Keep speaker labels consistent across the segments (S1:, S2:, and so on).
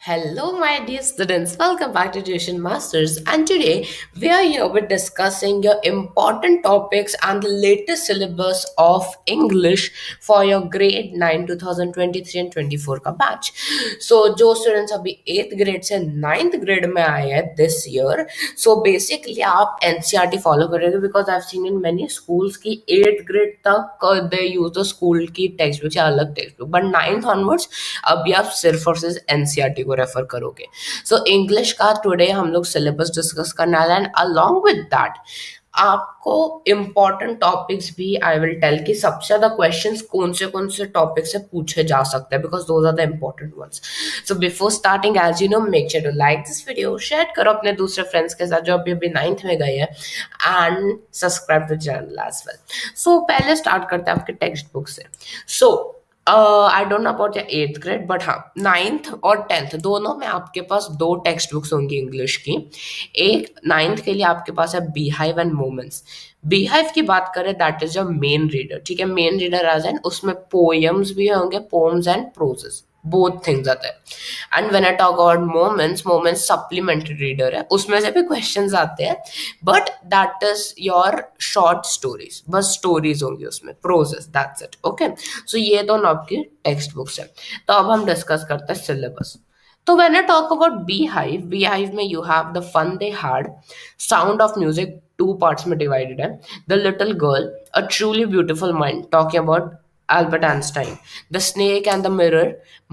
S1: Hello, my dear students. Welcome back to Tuition Masters. And today we are here with discussing your important topics and the latest syllabus of English for your grade 9 2023 and 24 का batch. So जो students अभी 8th grade से 9th grade में आए हैं this year, so basically आप NCERT follow करेंगे because I've seen in many schools की 8th grade तक they use the school की textbook या अलग textbook, but 9th onwards अभी आप सिर्फ और सिर्फ एनसीईआरटी को रेफर करोगे. सो इंग्लिश का टुडे हम लोग सिलेबस डिस्कस करने वाले हैं एंड अलोंग विद दैट आपको इम्पोर्टेंट टॉपिक्स भी आई विल टेल कि सबसे ज्यादा क्वेश्चंस कौन से टॉपिक से पूछे जा सकते हैं because those are the important ones. So before starting as you know make sure to like this video, share करो अपने दूसरे फ्रेंड्स के साथ जो अभी अभी 9th में गए हैं and subscribe to channel as well. So पहले स्टार्ट करते हैं आपके टेक्स्ट बुक से. So I don't know about your 8th grade but हाँ 9th और 10th दोनों में आपके पास दो टेक्स्ट बुक्स होंगी इंग्लिश की. एक 9th के लिए आपके पास है बीहाइव एंड मोमेंट्स. बीहाइव की बात करें that is your main reader. ठीक है, मेन रीडर एज एन उसमें पोएम्स भी होंगे, पोएम्स एंड प्रोजेस बोथ थिंग्स आते हैं. And when I talk about moments supplementary reader है, उसमें से भी क्वेश्चंस आते हैं but that is your short stories, बस स्टोरीज होंगी उसमें, प्रोजेस, दैट्स इट. ओके, सो ये दोनों आपकी टेक्स्ट बुक्स है. तो अब हम डिस्कस करते हैं सिलेबस. तो when I talk about Beehive में you have the fun they had, sound of music 2 parts में डिवाइडेड है, the little girl, a truly beautiful mind talking about Albert Einstein, The Snake and the Mirror,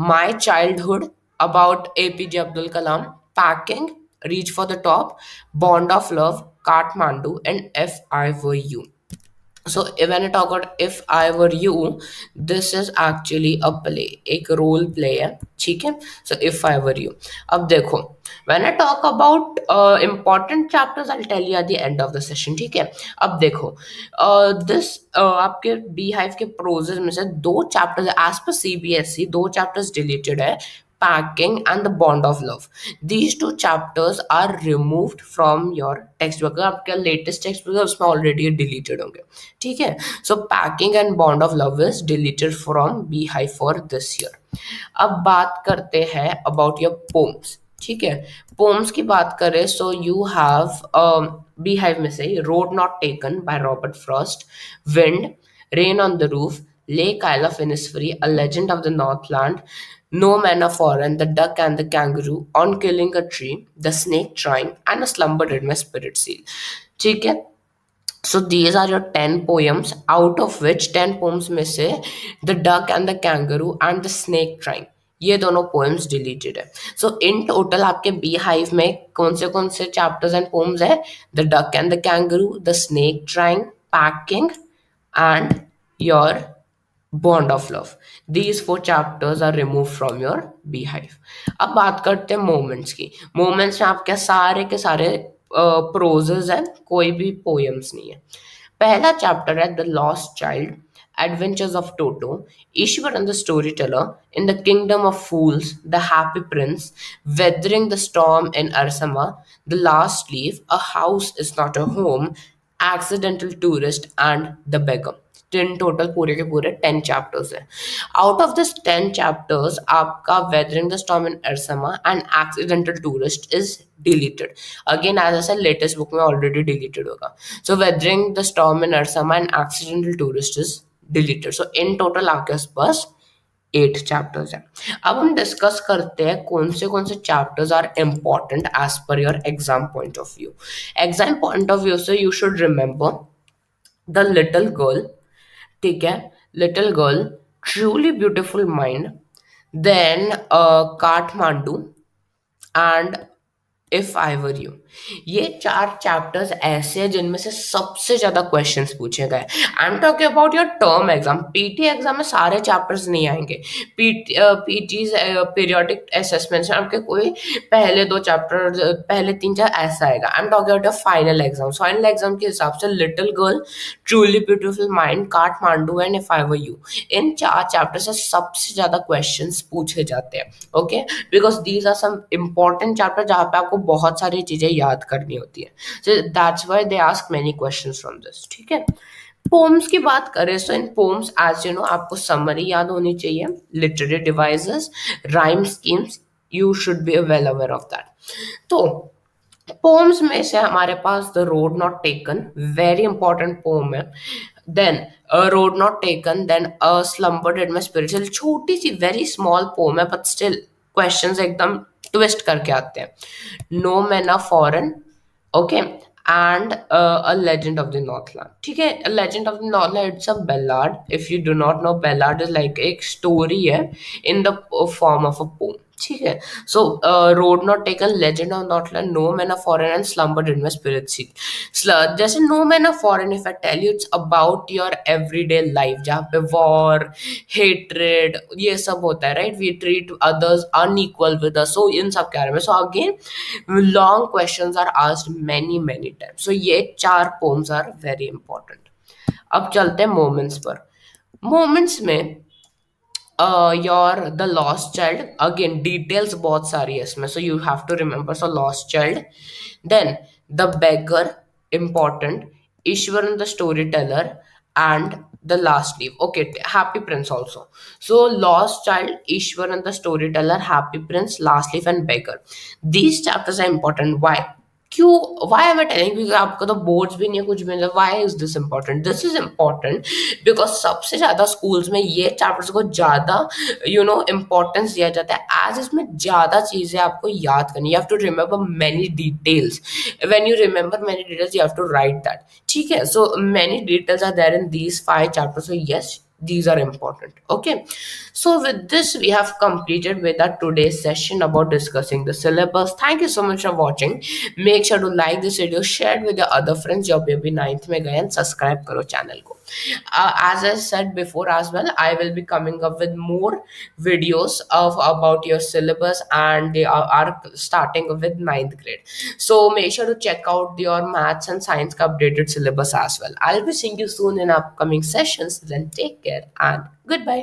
S1: My Childhood, about APJ Abdul Kalam, Packing, Reach for the Top, Bond of Love, Kathmandu, and If I Were You. So when I talk about If I Were You, this is actually a play, एक role play है. ठीक है, so If I Were You. अब देखो when I talk about important chapters I'll tell you at the end of the session. ठीक है, अब देखो this आपके बीहाइव के प्रोजेस में से 2 चैप्टर्स एज पर CBSE 2 चैप्टर्स डिलीटेड है, Packing and the Bond of Love. These 2 chapters are removed from your textbook. आपका latest textbook है उसमें already deleted होंगे. ठीक है, so Packing and Bond of Love is deleted from Beehive for this year. अब बात करते हैं about your poems. ठीक है, पोम्स की बात करें सो यू हैव बीहाइव में से road not taken by Robert Frost, wind, rain on the roof, lake isle of Innisfree, a legend of the northland, No Manna Foreign, The Duck and the Kangaroo, On Killing a Tree, The Snake Trying, and A Slumber Did My Spirit Seal. ठीक है, so these are your 10 poems, out of which 10 poems में से The Duck and the Kangaroo and The Snake Trying ये दोनों poems deleted है. So in total आपके Beehive में कौन से chapters and poems है? The Duck and the Kangaroo, The Snake Trying, Packing, and your Bond of Love. These 4 chapters are removed from your Beehive. अब बात करते हैं मोमेंट्स की. मोमेंट्स में आपके सारे के सारे प्रोजेस हैं, कोई भी पोएम्स नहीं है. पहला चैप्टर है the lost child, Adventures of Toto, Ishwar and the Storyteller, In the Kingdom of Fools, The Happy Prince, Weathering the Storm in Arsama, The Last Leaf, A House is Not a Home, Accidental Tourist, and The Beggar. In total पूरे के पूरे 10 chapters है. Out of this 10 chapters आपका weathering the storm in Ersama and accidental tourist is deleted. Again as I said latest book में already deleted होगा. So weathering the storm in Ersama and accidental tourist is deleted. So in total आपके पास 8 chapters है. अब हम discuss करते हैं कौन से chapters are important as per your exam point of view. Exam point of view से you should remember the little girl. ठीक है, little girl, truly beautiful mind, then Kathmandu and if I were you. ये 4 chapters ऐसे हैं जिनमें से सबसे ज्यादा क्वेश्चंस पूछे गए. आई am talking about your term exam. PT exam में सारे चैप्टर्स नहीं आएंगे. पीटी पीरियोडिक असेसमेंट में आपके कोई पहले 2 चैप्टर, पहले 3-4 ऐसा आएगा. I am talking about your final exam. Final exam के हिसाब से little girl, truly beautiful mind, Kathmandu and if I were you, इन 4 चैप्टर से सबसे ज्यादा क्वेश्चंस पूछे जाते हैं. Okay, because these are some important chapter जहाँ पे आपको बहुत सारी चीजें याद करनी होती है. So that's why they ask many questions from this. ठीक है, पोम्स की बात करें so in poems as you know आपको समरी याद होनी चाहिए, literary devices, rhyme schemes, you should be well aware of that. तो पोम्स में से हमारे पास the road not taken, very important poem है. Then a road not taken, then a slumbered at my spiritual, छोटी सी वेरी स्मॉल पोम है but still questions एकदम ट्विस्ट करके आते हैं. No man a foreign, okay, and a legend of the Northland. ठीक है, a legend of the Northland it's a ballad. If you do not know, ballad is like एक story है in the form of a poem. ठीक है. So road not taken, legend of Northland, no man of foreign and slumbered in my spirit seat. जैसे no man of foreign, if I tell you, it's about your everyday life, जहाँ पे war, hatred, ये सब होता है, right. We treat others unequal with us, so इन सब के बारे में. So again long questions are asked many many times. So ये चार पोम्स आर वेरी इंपॉर्टेंट. अब चलते हैं मोमेंट्स पर. मोमेंट्स में your the lost child, again details बहुत सारी है इसमें, so you have to remember. So lost child, then the beggar, important, Ishwar and the storyteller, and the last leaf. Okay, happy prince also. So lost child, Ishwar and the storyteller, happy prince, last leaf, and beggar. These chapters are important. Why? क्यों, Y M I telling, क्योंकि आपका तो boards भी नहीं है, कुछ भी नहीं. Why is this important? This is important because सबसे ज्यादा स्कूल्स में ये चैप्टर्स को ज्यादा इम्पोर्टेंस दिया जाता है, एज इसमें ज्यादा चीजें आपको याद करनी. You have to remember many details. When you remember many details, you have to write that. ठीक है, so many details are there in these 5 chapters. So yes, these are important. Okay, so with this we have completed with our today's session about discussing the syllabus. Thank you so much for watching. Make sure to like this video, share it with your other friends जो अभी 9th में गए, and subscribe करो channel को. As I said before as well, I will be coming up with more videos of about your syllabus, and they are starting with 9th grade. So make sure to check out your maths and science का updated syllabus as well. I'll be seeing you soon in upcoming sessions. Then take care and goodbye.